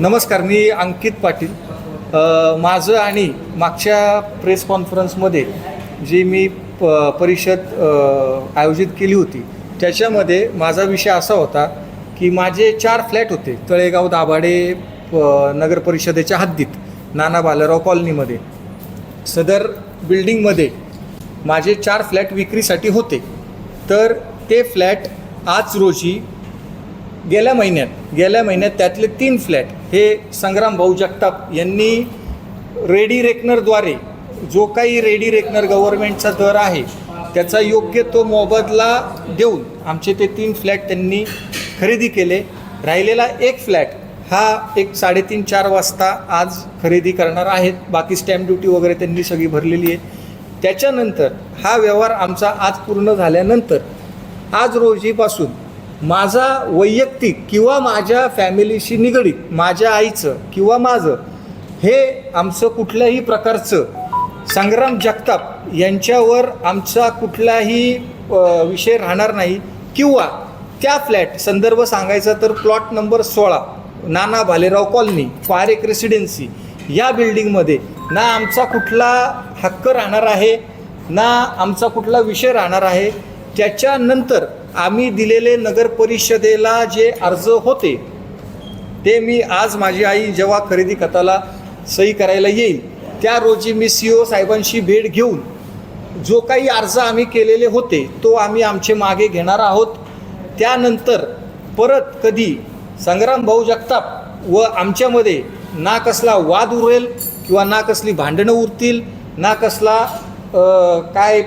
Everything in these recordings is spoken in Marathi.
नमस्कार, मी अंकित पाटील. माझं आणि मागच्या प्रेस कॉन्फरन्समध्ये जी मी परिषद आयोजित केली होती त्याच्यामध्ये माझा विषय असा होता की माझे 4 फ्लॅट होते तळेगाव दाभाडे नगर परिषदेच्या हद्दीत नाना भालेराव कॉलनीमध्ये. सदर बिल्डिंगमध्ये माझे 4 फ्लॅट विक्रीसाठी होते. तर ते फ्लॅट आज रोजी गेल्या महिन्यात त्यातले 3 फ्लॅट हे संग्राम भाऊ जगताप यांनी रेडी रेकनरद्वारे जो काही रेडी रेकनर गव्हर्नमेंटचा दर आहे त्याचा योग्य तो मोबदला देऊन आमचे ते 3 फ्लॅट त्यांनी खरेदी केले. राहिलेला एक फ्लॅट हा एक 3:30-4 वाजता आज खरेदी करणार आहेत. बाकी स्टॅम्प ड्युटी वगैरे त्यांनी सगळी भरलेली आहे. त्याच्यानंतर हा व्यवहार आमचा आज पूर्ण झाल्यानंतर आज रोजीपासून माझा वैयक्तिक किंवा माझ्या फॅमिलीशी निगडीत माझ्या आईचं किंवा माझं हे आमचं कुठल्याही प्रकारचं संग्राम जगताप यांच्यावर आमचा कुठलाही विषय राहणार नाही. किंवा त्या फ्लॅट संदर्भ सांगायचा तर प्लॉट नंबर 16 नाना भालेराव कॉलनी पारेख रेसिडेन्सी या बिल्डिंगमध्ये ना आमचा कुठला हक्क राहणार आहे ना आमचा कुठला विषय राहणार आहे. त्याच्यानंतर आम्ही दिलेले नगर परिषदेला जे अर्ज होते ते मी आज माझी आई जेव्हा खरेदी खताला सही करायला येईल त्या रोजी मी CO साहेबांशी भेट घेऊन जो काही अर्ज आम्ही केलेले होते तो आम्ही आमचे मागे घेणार आहोत. त्यानंतर परत कधी संग्राम भाऊ जगताप व आमच्यामध्ये ना कसला वाद उरेल किंवा ना कसली भांडणं उरतील ना कसला काय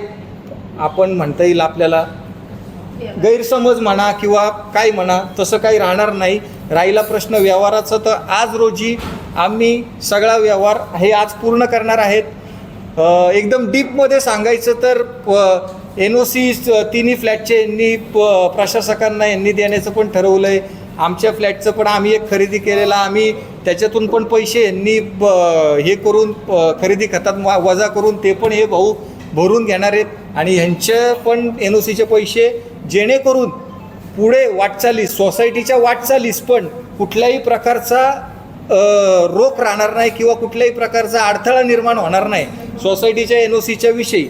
आपण म्हणता येईल आपल्याला गैरसमज म्हणा किंवा काय म्हणा तसं काही राहणार नाही. राहिला प्रश्न व्यवहाराचा तर आज रोजी आम्ही सगळा व्यवहार हे आज पूर्ण करणार आहेत. एकदम डीपमध्ये सांगायचं तर NOC तिन्ही फ्लॅटचे यांनी प्रशासकांना यांनी देण्याचं पण ठरवलं आहे. आमच्या फ्लॅटचं पण आम्ही एक खरेदी केलेला आम्ही त्याच्यातून पण पैसे यांनी हे करून खरेदी खतात वजा करून ते पण हे भाऊ भरून घेणार आहेत आणि ह्यांचे पण NOCचे पैसे जेणेकरून पुढे वाटचालीस सोसायटीच्या वाटचालीस पण कुठल्याही प्रकारचा रोख राहणार नाही किंवा कुठल्याही प्रकारचा अडथळा निर्माण होणार नाही सोसायटीच्या NOCच्या विषयी.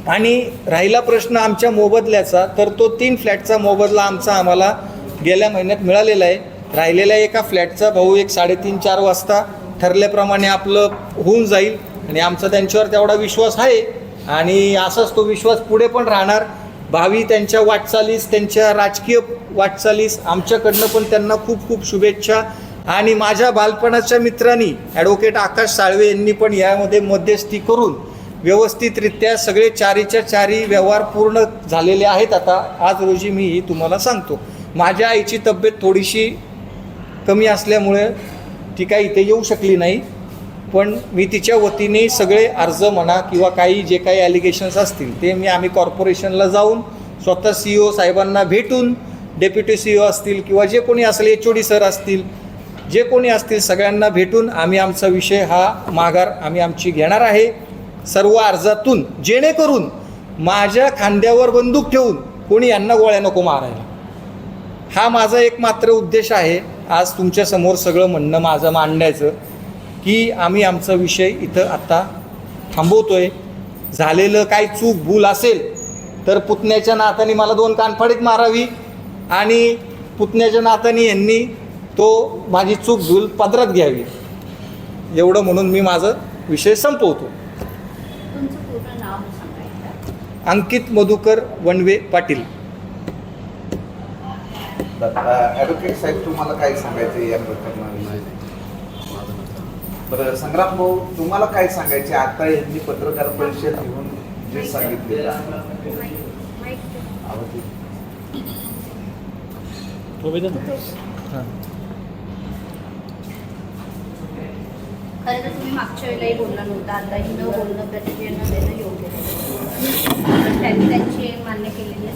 आणि राहिला प्रश्न आमच्या मोबदल्याचा तर तो 3 फ्लॅटचा मोबदला आम्हाला गेल्या महिन्यात मिळालेला आहे. राहिलेल्या एका फ्लॅटचा भाऊ एक 3:30-4 वाजता ठरल्याप्रमाणे आपलं होऊन जाईल आणि आमचा त्यांच्यावर तेवढा विश्वास आहे आणि असाच तो विश्वास पुढे पण राहणार. भावी त्यांच्या वाटचालीस त्यांच्या राजकीय वाटचालीस आमच्याकडनं पण त्यांना खूप खूप शुभेच्छा. आणि माझ्या बालपणाच्या मित्रांनी ॲडव्होकेट आकाश साळवे यांनी पण यामध्ये मध्यस्थी करून व्यवस्थितरित्या सगळे 4च्या 4 व्यवहार पूर्ण झालेले आहेत. आता आज रोजी मी तुम्हाला सांगतो माझ्या आईची तब्येत थोडीशी कमी असल्यामुळे ती काही इथे येऊ शकली नाही पण मी तिच्या वतीने सगळे अर्ज म्हणा किंवा काही जे काही ॲलिगेशन्स असतील ते आम्ही कॉर्पोरेशनला जाऊन स्वतः CO साहेबांना भेटून डेप्युटी CO असतील किंवा जे कोणी असेल HOD सर असतील जे कोणी असतील सगळ्यांना भेटून आम्ही आमचा विषय हा माघार आम्ही आमची घेणार आहे सर्व अर्जातून. जेणेकरून माझ्या खांद्यावर बंदूक ठेवून कोणी यांना गोळ्या नको मारायला हा माझा एकमात्र उद्देश आहे. आज तुमच्यासमोर सगळं म्हणणं माझं मांडायचं की आम्ही आमचा विषय इथं आत्ता थांबवतो आहे. झालेलं काय चूक भूल असेल तर पुतण्याच्या नात्याने मला 2 कानफडीत मारावी आणि पुतण्याच्या नात्याने यांनी तो माझी चूक भूल पदरात घ्यावी एवढं म्हणून मी माझं विषय संपवतो. अंकित मधुकर वनवे पाटील. ॲडव्होकेट साहेब तुम्हाला काय सांगायचं या प्रकरणाविषयी? बरं संग्राम भाऊ तुम्हाला काय सांगायचे आता यांनी पत्रकार परिषद घेऊन जे सांगितले खरं तर तुम्ही मागच्या वेळेलाही बोलला नव्हता आताही न बोलणं प्रतिक्रिया न देणं योग्य नाही. त्यांनी त्यांची मान्य केलेली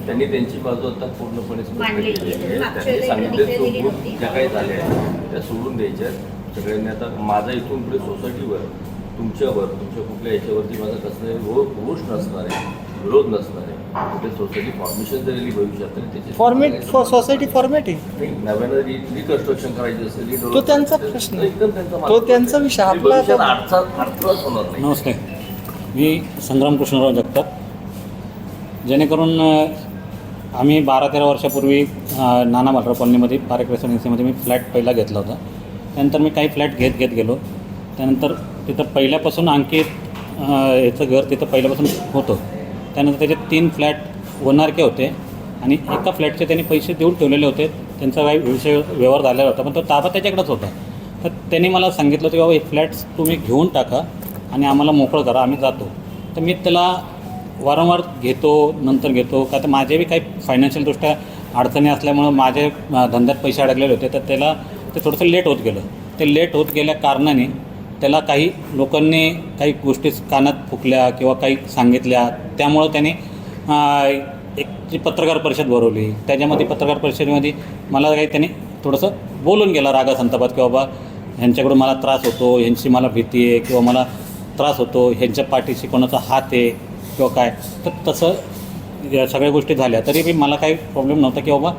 त्यांनी त्यांची बाजू आता पूर्णपणे मांडलेली आहे. त्यांनी सांगितले ज्या काही झाल्या त्या सोडून द्यायच्या सगळ्यांनी. आता माझा इथून पुढे सोसायटीवर तुमच्या कुठल्या याच्यावरती माझा कसलाही रोष नसणार आहे विरोध नसणार आहे. ते सोसायटी फॉर्मेशन जरी भविष्यात तरी त्याची फॉर्मेट सोसायटी फॉर्मेट आहे नाही, नव्यानं रिकन्स्ट्रक्शन करायची असेल तो त्यांचा प्रश्न आहे. एकदम त्यांचा तो त्यांचा विषय. आपला भविष्यात आता- अडथळाच होणार नाही. नमस्ते, मी संग्राम कृष्णराव जगताप. जेणेकरून आम्ही 12-13 वर्षापूर्वी नाना भालराव कॉलनीमध्ये पारेख रेसिडेन्सीमध्ये मी फ्लॅट पहिला घेतला होता. त्यानंतर मी काही फ्लॅट घेत गेलो. त्यानंतर तिथं पहिल्यापासून अंकित याचं घर तिथं पहिल्यापासून होतं. त्यानंतर त्याचे 3 फ्लॅट ONRK होते आणि एका फ्लॅटचे त्यांनी पैसे देऊन ठेवलेले होते. त्यांचा काही व्यवहार झालेला होता, पण तो ताबा त्याच्याकडेच होता. तर त्यांनी मला सांगितलं की बाबा हे फ्लॅट्स तुम्ही घेऊन टाका आणि आम्हाला मोकळं करा, आम्ही जातो. तर मी त्याला वारंवार घेतो, नंतर घेतो, का तर माझे बी काही फायनान्शियलदृष्ट्या अडचणी असल्यामुळं माझे धंद्यात पैसे अडकलेले होते. तर त्याला ते थोडंसं लेट होत गेलं. ते लेट होत गेल्या कारणाने त्याला काही लोकांनी काही गोष्टी कानात फुकल्या किंवा काही सांगितल्या. त्यामुळं त्याने एक जी पत्रकार परिषद भरवली. त्याच्यामध्ये पत्रकार परिषदेमध्ये मला काही त्याने थोडंसं बोलून गेला रागा संतापात की बाबा ह्यांच्याकडून मला त्रास होतो, ह्यांची मला भीती आहे किंवा मला त्रास होतो, ह्यांच्या पाठीशी कोणाचा हात आहे किंवा काय. तर तसं या सगळ्या गोष्टी झाल्या तरी बी मला काही प्रॉब्लेम नव्हता की बाबा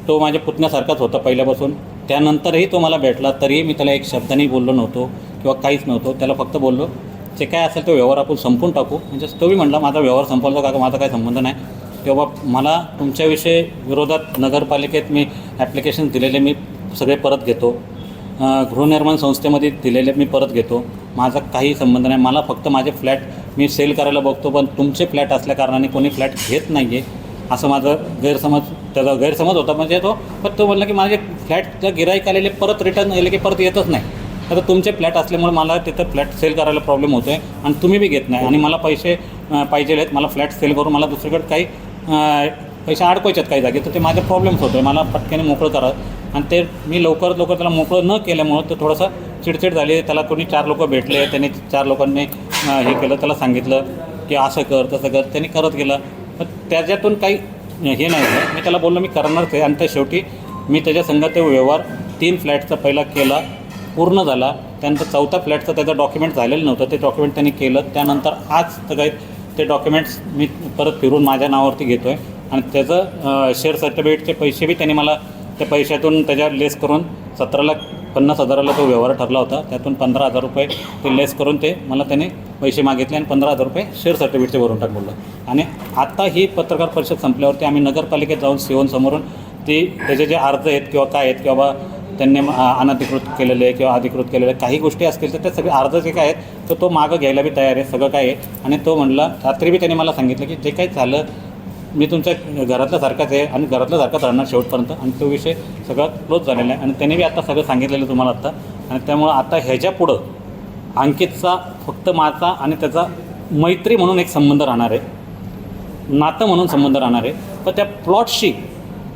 तो माझ्या पुतण्यासारखाच होता पहिल्यापासून. त्यानंतरही तो मला भेटला तरीही मी त्याला एक शब्दाने बोललो नव्हतो किंवा काहीच नव्हतो. त्याला फक्त बोललो जे काय असेल तो व्यवहार आपण संपून टाकू. म्हणजे तोही म्हटला माझा व्यवहार संपवला का माझा काही संबंध नाही. तेव्हा मला तुमच्याविषयी विरोधात नगरपालिकेत मी ॲप्लिकेशन दिलेले मी सगळे परत घेतो. गृहनिर्माण संस्थेमध्ये दिलेले मी परत घेतो. माझा काही संबंध नाही. मला फक्त माझे फ्लॅट मी सेल करायला बघतो, पण तुमचे फ्लॅट असल्याकारणाने कोणी फ्लॅट घेत नाही आहे असं माझं त्याचा गैरसमज होता. म्हणजे पण तो म्हणला की माझे फ्लॅटच्या गिराईक आलेले परत रिटर्न आले की परत येतच नाही. आता तुमचे फ्लॅट असल्यामुळे मला तिथं फ्लॅट सेल करायला प्रॉब्लेम होतो आहे आणि तुम्ही बी घेत नाही आणि मला पैसे पाहिजे आहेत. मला फ्लॅट सेल करून मला दुसरीकडे काही पैसे अडकवायचे आहेत काही जागी. तर ते माझे प्रॉब्लेम्स होतो आहे. मला पटक्याने मोकळं करा. आणि ते मी लवकरात लवकर त्याला मोकळं न केल्यामुळं तो थोडंसं चिडचिड झाली. त्याला कोणी 4 लोक भेटले. त्यांनी 4 लोकांनी हे केलं, त्याला सांगितलं की असं कर तसं कर. त्यांनी करत गेलं. पण त्याच्यातून काही हे नाही झालं. मी त्याला बोललो मी करणारच आहे. आणि त्या शेवटी मी त्याच्या संघ ते व्यवहार 3 फ्लॅटचा पहिला केला, पूर्ण झाला. त्यानंतर 4थ्या फ्लॅटचं त्याचं डॉक्युमेंट झालेलं नव्हतं. ते डॉक्युमेंट त्यांनी केलं. त्यानंतर आज काही ते डॉक्युमेंट्स मी परत फिरून माझ्या नावावरती घेतो आहे. आणि त्याचं शेअर सर्टिफिकेटचे पैसे बी त्यांनी मला त्या पैशातून त्याच्या लेस करून 17,50,000ला तो व्यवहार ठरला होता. त्यातून 15,000 रुपये ते लेस करून ते मला त्याने पैसे मागितले आणि 15,000 रुपये शेअर सर्टिफिकेटचे भरून टाक बोललं. आणि आत्ता ही पत्रकार परिषद संपल्यावरती आम्ही नगरपालिकेत जाऊन समोरून त्याचे जे अर्ज आहेत किंवा काय आहेत किंवा त्यांनी अनधिकृत केलेले किंवा अधिकृत केलेले काही गोष्टी असतील तर ते सगळे अर्ज जे काय आहेत तर तो मागं घ्यायला बी तयार आहे. सगळं काय आहे. आणि तो म्हणला रात्री बी त्याने मला सांगितलं की जे काही झालं मी तुमच्या घरातल्यासारखाच आहे आणि घरातल्यासारखाच राहणार शेवटपर्यंत. आणि तो विषय सगळा क्लोज झालेला आहे. आणि त्याने बी आता सगळं सांगितलेलं तुम्हाला आत्ता. आणि त्यामुळं आता ह्याच्या पुढं अंकितचा फक्त माझा आणि त्याचा मैत्री म्हणून एक संबंध राहणार आहे, नातं म्हणून संबंध राहणार आहे. पण त्या प्लॉटशी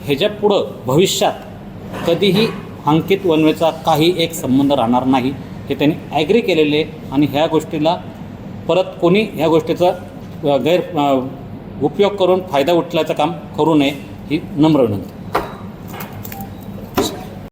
ह्याच्या पुढं भविष्यात कधीही अंकित वनवेचा काही एक संबंध राहणार नाही हे त्यांनी ॲग्री केलेले. आणि ह्या गोष्टीला परत कोणी ह्या गोष्टीचा उपयोग करून फायदा उचलायचं काम करू नये ही नम्र विनंती.